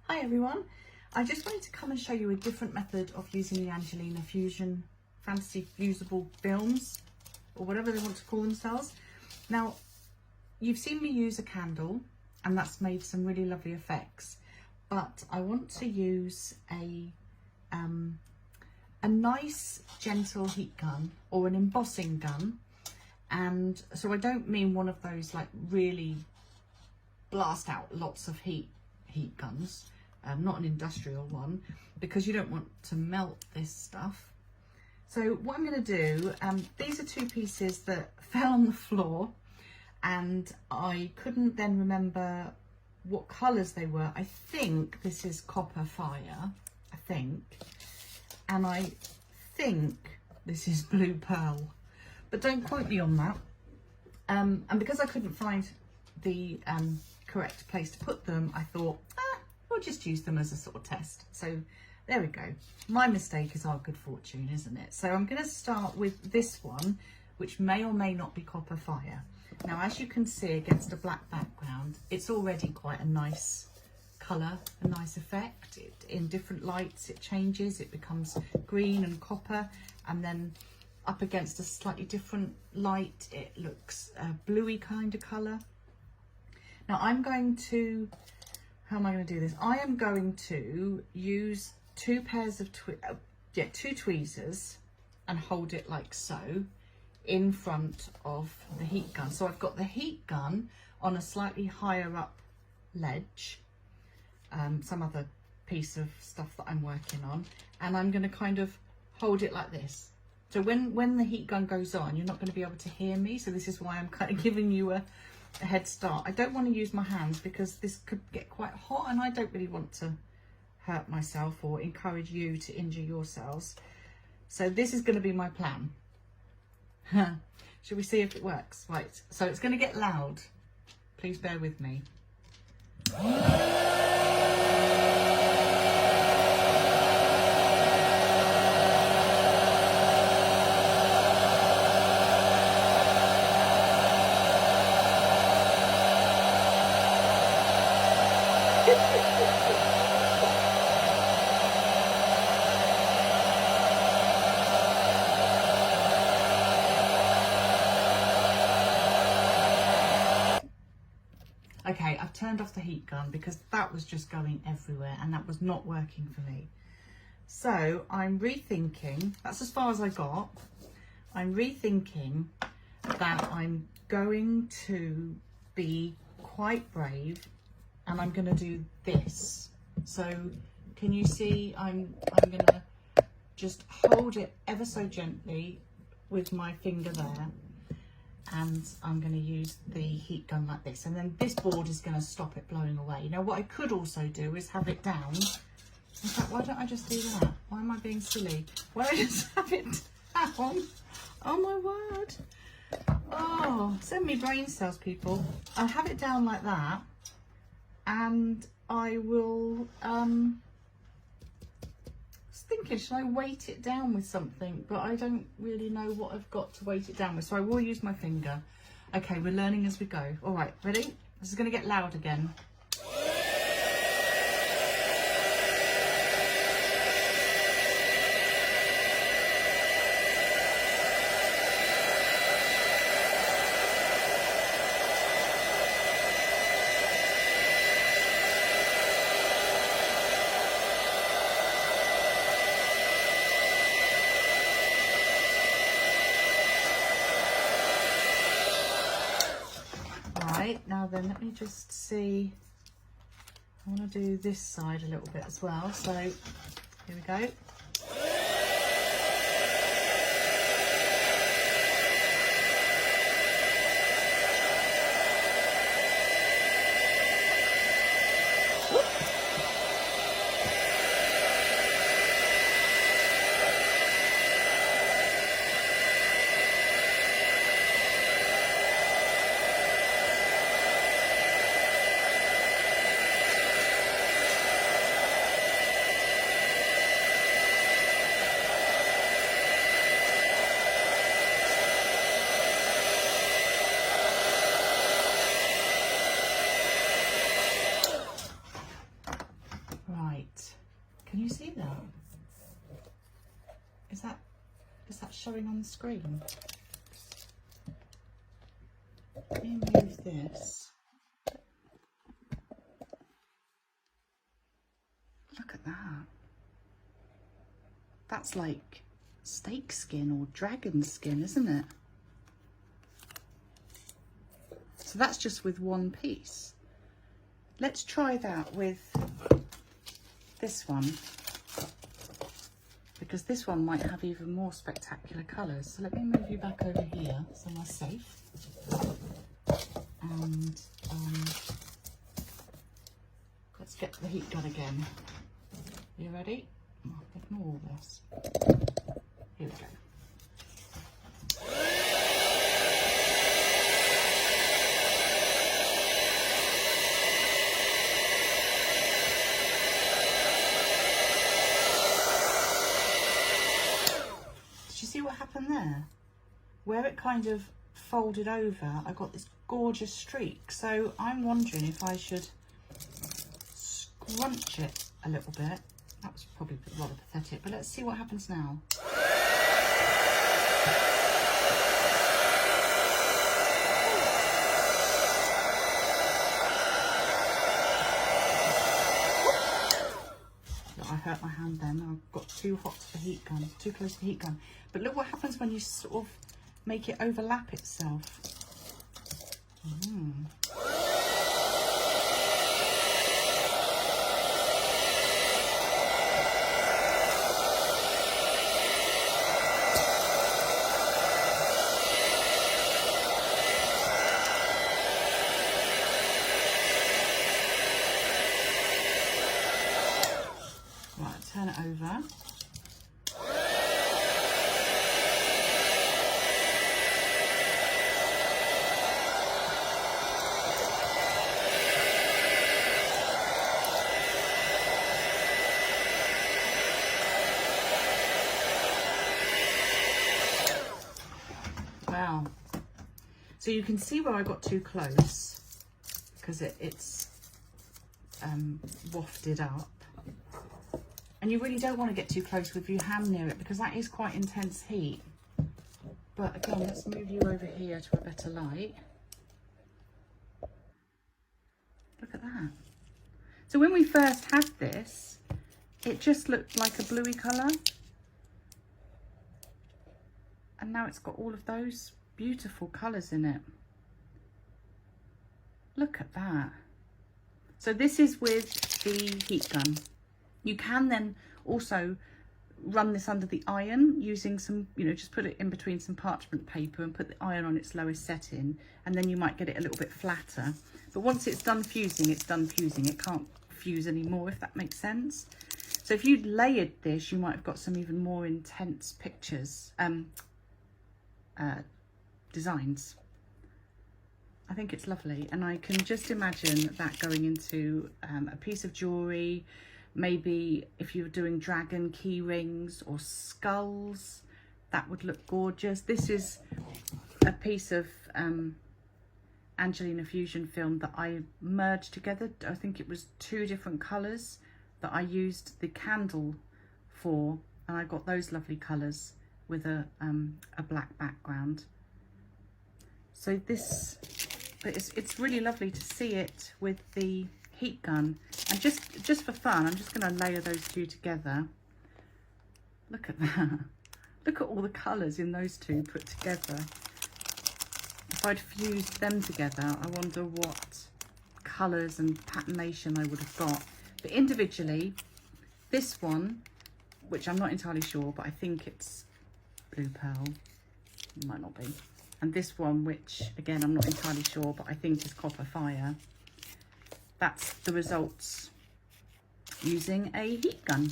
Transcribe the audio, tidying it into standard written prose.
Hi everyone, I just wanted to come and show you a different method of using the Angelina Fusion Fantasy Fusible films, or whatever they want to call themselves. Now, you've seen me use a candle and that's made some really lovely effects, but I want to use a nice gentle heat gun or an embossing gun. And so I don't mean one of those like really blast out lots of heat guns, not an industrial one, because you don't want to melt this stuff. So what I'm going to do, these are two pieces that fell on the floor and I couldn't then remember what colours they were. I think this is copper fire, I think, and I think this is blue pearl, but don't quote me on that. And because I couldn't find the correct place to put them, I thought, we'll just use them as a sort of test. So there we go. My mistake is our good fortune, isn't it? So I'm going to start with this one, which may or may not be copper fire. Now, as you can see against a black background, it's already quite a nice colour, a nice effect. In different lights it changes, it becomes green and copper, and then up against a slightly different light it looks a bluey kind of colour. Now I'm going to, how am I going to do this? I am going to use two pairs of two tweezers and hold it like so in front of the heat gun. So I've got the heat gun on a slightly higher up ledge, some other piece of stuff that I'm working on, and I'm going to kind of hold it like this. So when the heat gun goes on, you're not going to be able to hear me. So this is why I'm kind of giving you a head start. I don't want to use my hands because this could get quite hot and I don't really want to hurt myself or encourage you to injure yourselves. So this is going to be my plan. Should we see if it works? Right, so it's going to get loud. Please bear with me. Okay, I've turned off the heat gun because that was just going everywhere and that was not working for me. So I'm rethinking, that's as far as I got. I'm rethinking that I'm going to be quite brave and I'm going to do this. So can you see I'm going to just hold it ever so gently with my finger there, and I'm going to use the heat gun like this, and then this board is going to stop it blowing away. Now what I could also do is have it down. In fact, why don't I just do that? Why am I being silly? Why don't I just have it down? Oh my word. Oh, send me brain cells, people. I'll have it down like that, and I will thinking, should I weight it down with something? But I don't really know what I've got to weight it down with, so I will use my finger. Okay, we're learning as we go. All right, ready? This is going to get loud again. Now then, let me just see. I want to do this side a little bit as well. So here we go. Can you see that? Is that showing on the screen? Let me move this. Look at that. That's like snake skin or dragon skin, isn't it? So that's just with one piece. Let's try that with this one, because this one might have even more spectacular colours. So let me move you back over here somewhere safe. And let's get the heat gun again. You ready? Oh, ignore all this. Here we go. Did you see what happened there? Where it kind of folded over, I got this gorgeous streak. So I'm wondering if I should scrunch it a little bit. That was probably rather pathetic, but let's see what happens now. Look, I hurt my hand then. I've got too hot for the heat gun, too close to the heat gun. But look what happens when you sort of make it overlap itself. Right, turn it over. Wow. So you can see where I got too close because it's wafted up. And you really don't want to get too close with your hand near it because that is quite intense heat. But again, let's move you over here to a better light. Look at that. So when we first had this, it just looked like a bluey colour. And now it's got all of those beautiful colours in it. Look at that. So this is with the heat gun. You can then also run this under the iron using some, just put it in between some parchment paper and put the iron on its lowest setting, and then you might get it a little bit flatter. But once it's done fusing, it's done fusing. It can't fuse anymore, if that makes sense. So if you'd layered this, you might have got some even more intense pictures, designs. I think it's lovely, and I can just imagine that going into a piece of jewellery. Maybe if you're doing dragon key rings or skulls, that would look gorgeous. This is a piece of Angelina fusion film that I merged together. I think it was 2 different colours that I used the candle for, and I got those lovely colours with a black background. So this, but it's really lovely to see it with the heat gun. And just for fun, I'm just going to layer those 2 together. Look at that. Look at all the colours in those 2 put together. If I'd fused them together, I wonder what colours and patternation I would have got. But individually, this one, which I'm not entirely sure, but I think it's blue pearl, it might not be. And this one, which again, I'm not entirely sure, but I think is copper fire. That's the results using a heat gun.